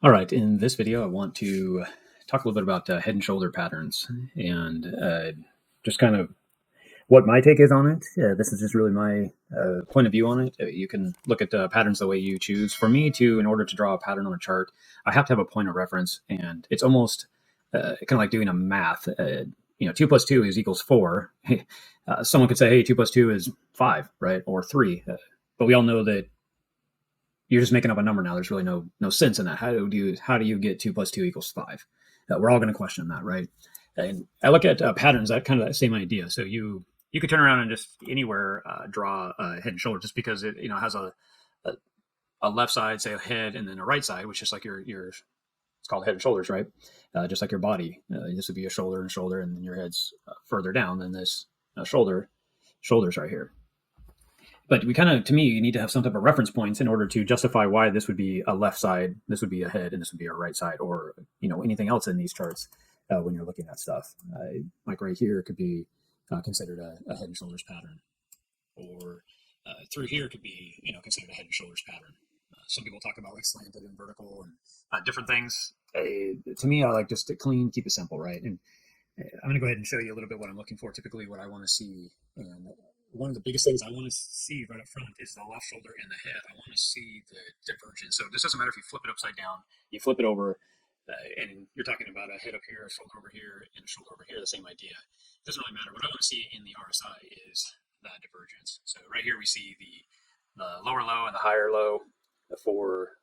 All right, in this video, I want to talk a little bit about head and shoulder patterns and just kind of what my take is on it. This is just really my point of view on it. You can look at patterns the way you choose. For me, in order to draw a pattern on a chart, I have to have a point of reference, and it's almost kind of like doing a math. 2 plus 2 is equals 4. Someone could say, hey, 2 plus 2 is 5, right, or 3. But we all know that you're just making up a number now. There's really no sense in that. How do you get 2 plus 2 equals 5? We're all going to question that, right? And I look at patterns, that kind of that same idea. So you could turn around and just anywhere draw a head and shoulder, just because it has a left side, say a head, and then a right side, which is like your it's called head and shoulders, right? Just like your body. This would be a shoulder and shoulder, and then your head's further down than this shoulders right here. But to me, you need to have some type of reference points in order to justify why this would be a left side, this would be a head, and this would be a right side, or anything else in these charts when you're looking at stuff. Like right here could be considered a head and shoulders pattern, or through here could be considered a head and shoulders pattern. Some people talk about like slanted and vertical and different things. To me, I like just to clean, keep it simple, right? And I'm going to go ahead and show you a little bit what I'm looking for, typically what I want to see. And one of the biggest things I want to see right up front is the left shoulder and the head. I want to see the divergence. So this doesn't matter if you flip it upside down, you flip it over, and you're talking about a head up here, a shoulder over here, and a shoulder over here, the same idea. It doesn't really matter. What I want to see in the RSI is that divergence. So right here we see the lower low and the higher low for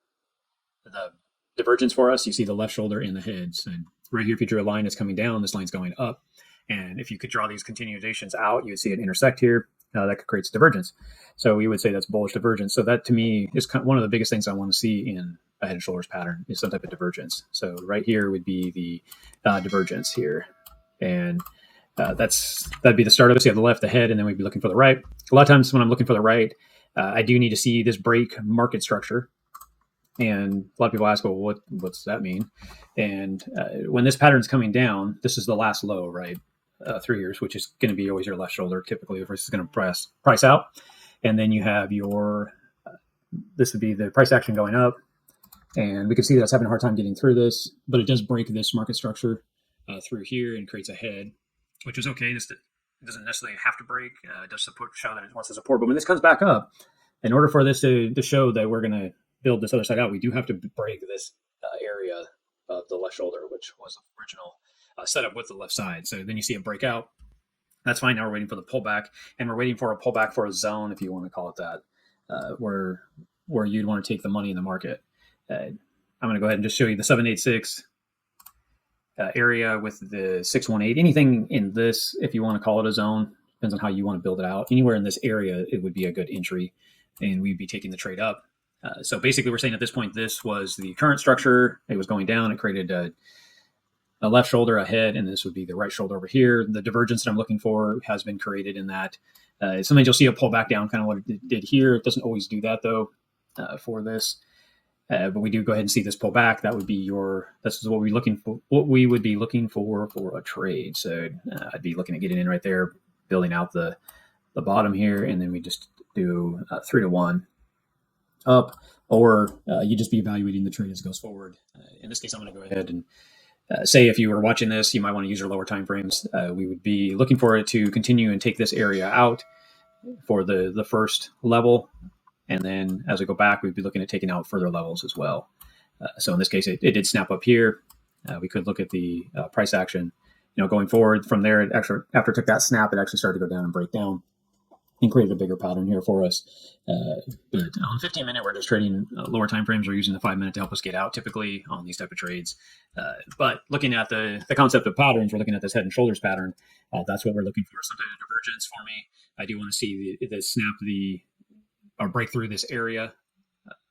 the divergence for us. You see the left shoulder and the head. So right here, if you drew a line that's coming down, this line's going up. And if you could draw these continuations out, you would see it intersect here. That creates divergence. So we would say that's bullish divergence. So that to me is one of the biggest things I want to see in a head and shoulders pattern is some type of divergence. So right here would be the divergence here. And that'd be the start of it. So you have the left, the head, and then we'd be looking for the right. A lot of times when I'm looking for the right, I do need to see this break market structure. And a lot of people ask, well, what's that mean? And when this pattern's coming down, this is the last low, right? 3 years, which is going to be always your left shoulder, typically, if this is going to price out. And then you have this would be the price action going up. And we can see that's having a hard time getting through this, but it does break this market structure through here and creates a head, which is okay. This doesn't necessarily have to break. It does show that it wants to support. But when this comes back up, in order for this to show that we're going to build this other side out, we do have to break this area of the left shoulder, which was the original setup with the left side. So then you see it break out. That's fine. Now we're waiting for the pullback, and we're waiting for a pullback for a zone, if you want to call it that, where you'd want to take the money in the market. I'm going to go ahead and just show you the 786 area with the 618. Anything in this, if you want to call it a zone, depends on how you want to build it out. Anywhere in this area, it would be a good entry, and we'd be taking the trade up. So basically, we're saying at this point, this was the current structure. It was going down. It created a left shoulder, a head, and this would be the right shoulder over here. The divergence that I'm looking for has been created in that. Sometimes you'll see it pull back down, kind of what it did here. It doesn't always do that, though, for this. But we do go ahead and see this pull back. That would be this is what we're looking for. What we would be looking for a trade. So I'd be looking at getting in right there, building out the bottom here, and then we just do 3-to-1 up, or you just be evaluating the trade as it goes forward. In this case, I'm going to go ahead and say if you were watching this, you might want to use your lower time frames. We would be looking for it to continue and take this area out for the first level. And then as we go back, we'd be looking at taking out further levels as well. So in this case, it did snap up here. We could look at the price action, going forward from there. After it took that snap, it actually started to go down and break down and created a bigger pattern here for us. But on 15-minute, we're just trading lower time frames. We're using the 5-minute to help us get out typically on these type of trades. But looking at the concept of patterns, we're looking at this head and shoulders pattern. That's what we're looking for, some type of divergence for me. I do want to see the snap or break through this area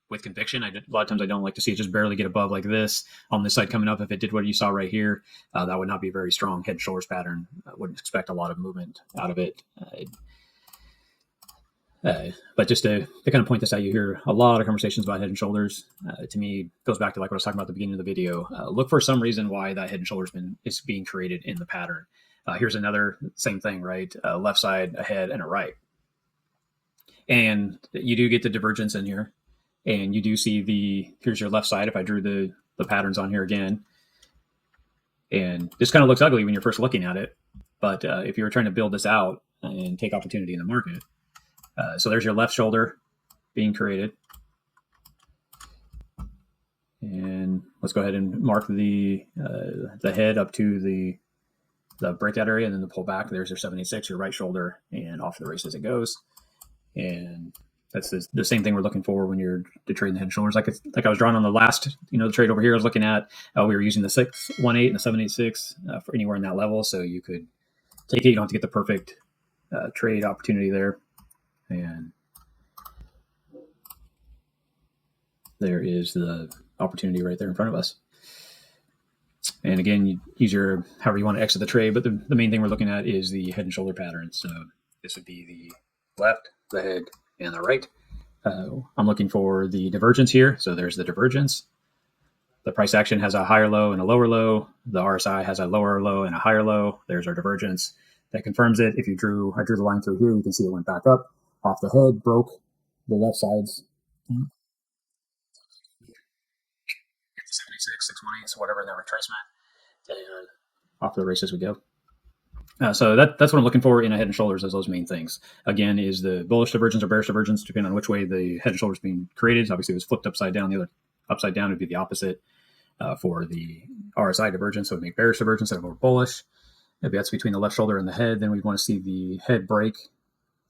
with conviction. A lot of times I don't like to see it just barely get above like this on this side coming up. If it did what you saw right here, that would not be a very strong head and shoulders pattern. I wouldn't expect a lot of movement out of it. But just to kind of point this out, you hear a lot of conversations about head and shoulders. To me, it goes back to like what I was talking about at the beginning of the video. Look for some reason why that head and shoulders is being created in the pattern. Here's another same thing, right? Left side, a head, and a right. And you do get the divergence in here. And you do see here's your left side. If I drew the patterns on here again. And this kind of looks ugly when you're first looking at it. But if you were trying to build this out and take opportunity in the market, so there's your left shoulder being created. And let's go ahead and mark the head up to the breakout area, and then the pullback. There's your 786, your right shoulder, and off to the races it goes. And that's the same thing we're looking for when you're trading the head and shoulders. Like I was drawing on the last, the trade over here I was looking at. We were using the 618 and the 786 for anywhere in that level, so you could take it. You don't have to get the perfect trade opportunity there. And there is the opportunity right there in front of us. And again, you use your however you want to exit the trade, but the main thing we're looking at is the head and shoulder pattern. So this would be the left, the head, and the right. I'm looking for the divergence here. So there's the divergence. The price action has a higher low and a lower low. The RSI has a lower low and a higher low. There's our divergence. That confirms it. If I drew the line through here, you can see it went back up off the head, broke the left sides. 76, 618, so whatever in the retracement, and off to the races we go. So that's what I'm looking for in a head and shoulders, as those main things. Again, is the bullish divergence or bearish divergence, depending on which way the head and shoulders being created. Obviously, it was flipped upside down. The other upside down would be the opposite for the RSI divergence. So it would make bearish divergence instead of more bullish. If that's between the left shoulder and the head, then we want to see the head break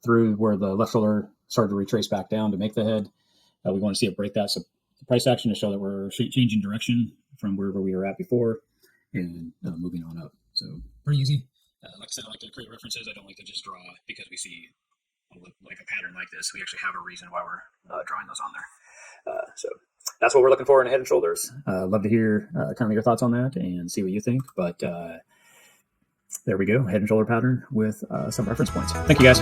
through where the left shoulder started to retrace back down to make the head. We want to see it break that. So the price action to show that we're changing direction from wherever we were at before and moving on up. So pretty easy. Like I said, I like to create references. I don't like to just draw because we see like a pattern like this. We actually have a reason why we're drawing those on there. So that's what we're looking for in head and shoulders. Love to hear kind of your thoughts on that and see what you think. But there we go, head and shoulder pattern with some reference points. Thank you, guys.